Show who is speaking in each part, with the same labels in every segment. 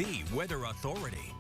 Speaker 1: the Weather Authority.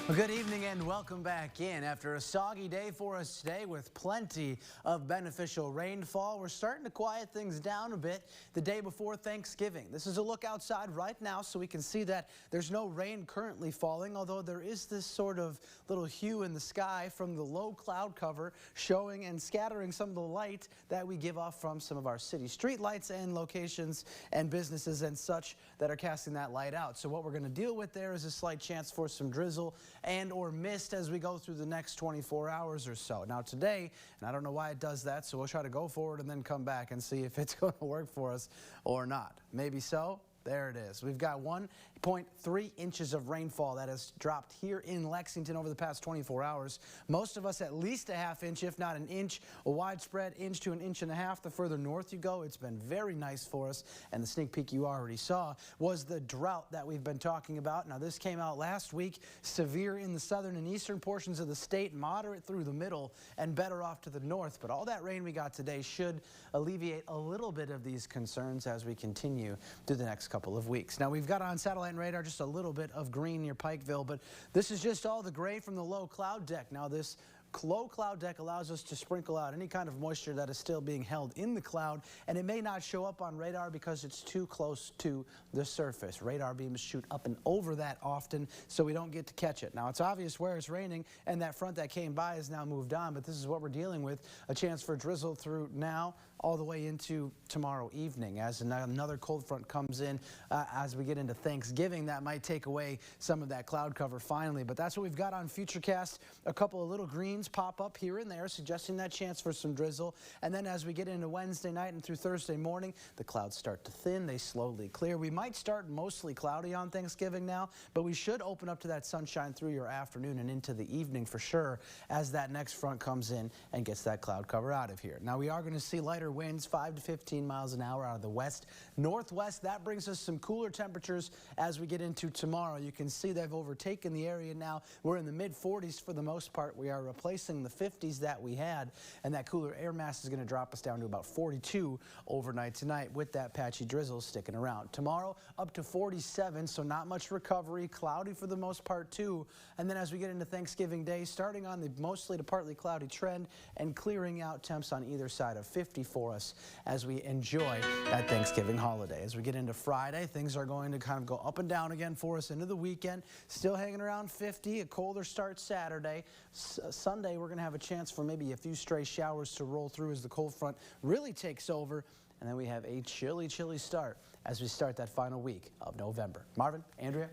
Speaker 2: Well, good evening and welcome back in. After a soggy day for us today with plenty of beneficial rainfall, we're starting to quiet things down a bit the day before Thanksgiving. This is a look outside right now so we can see that there's no rain currently falling, although there is this sort of little hue in the sky from the low cloud cover showing and scattering some of the light that we give off from some of our city street lights and locations and businesses and such that are casting that light out. So what we're going to deal with there is a slight chance for some drizzle and or mist as we go through the next 24 hours or so. Now today, and I don't know why it does that, so we'll try to go forward and then come back and see if it's going to work for us or not. Maybe so. There it is. We've got 1.3 inches of rainfall that has dropped here in Lexington over the past 24 hours. Most of us at least a half inch, if not an inch, a widespread inch to an inch and a half. The further north you go, it's been very nice for us. And the sneak peek you already saw was the drought that we've been talking about. Now this came out last week, severe in the southern and eastern portions of the state, moderate through the middle, and better off to the north. But all that rain we got today should alleviate a little bit of these concerns as we continue through the next couple of weeks. Now we've got on satellite and radar just a little bit of green near Pikeville, but this is just all the gray from the low cloud deck. Now this low cloud deck allows us to sprinkle out any kind of moisture that is still being held in the cloud, and it may not show up on radar because it's too close to the surface. Radar beams shoot up and over that often, so we don't get to catch it. Now it's obvious where it's raining, and that front that came by has now moved on, but this is what we're dealing with, a chance for drizzle through now all the way into tomorrow evening. As another cold front comes in as we get into Thanksgiving, that might take away some of that cloud cover finally, but that's what we've got on Futurecast. A couple of little greens pop up here and there, suggesting that chance for some drizzle. And then as we get into Wednesday night and through Thursday morning, the clouds start to thin. They slowly clear. We might start mostly cloudy on Thanksgiving now, but we should open up to that sunshine through your afternoon and into the evening for sure as that next front comes in and gets that cloud cover out of here. Now we are going to see lighter winds, 5 to 15 miles an hour out of the west. Northwest, that brings us some cooler temperatures as we get into tomorrow. You can see they've overtaken the area now. We're in the mid-40s for the most part. We are replacing the 50s that we had, and that cooler air mass is going to drop us down to about 42 overnight tonight with that patchy drizzle sticking around. Tomorrow up to 47, so not much recovery, cloudy for the most part too. And then as we get into Thanksgiving Day, starting on the mostly to partly cloudy trend and clearing out temps on either side of 50 for us as we enjoy that Thanksgiving holiday. As we get into Friday, things are going to kind of go up and down again for us into the weekend. Still hanging around 50, a colder start Saturday. Sunday, we're going to have a chance for maybe a few stray showers to roll through as the cold front really takes over. And then we have a chilly, chilly start as we start that final week of November. Marvin, Andrea.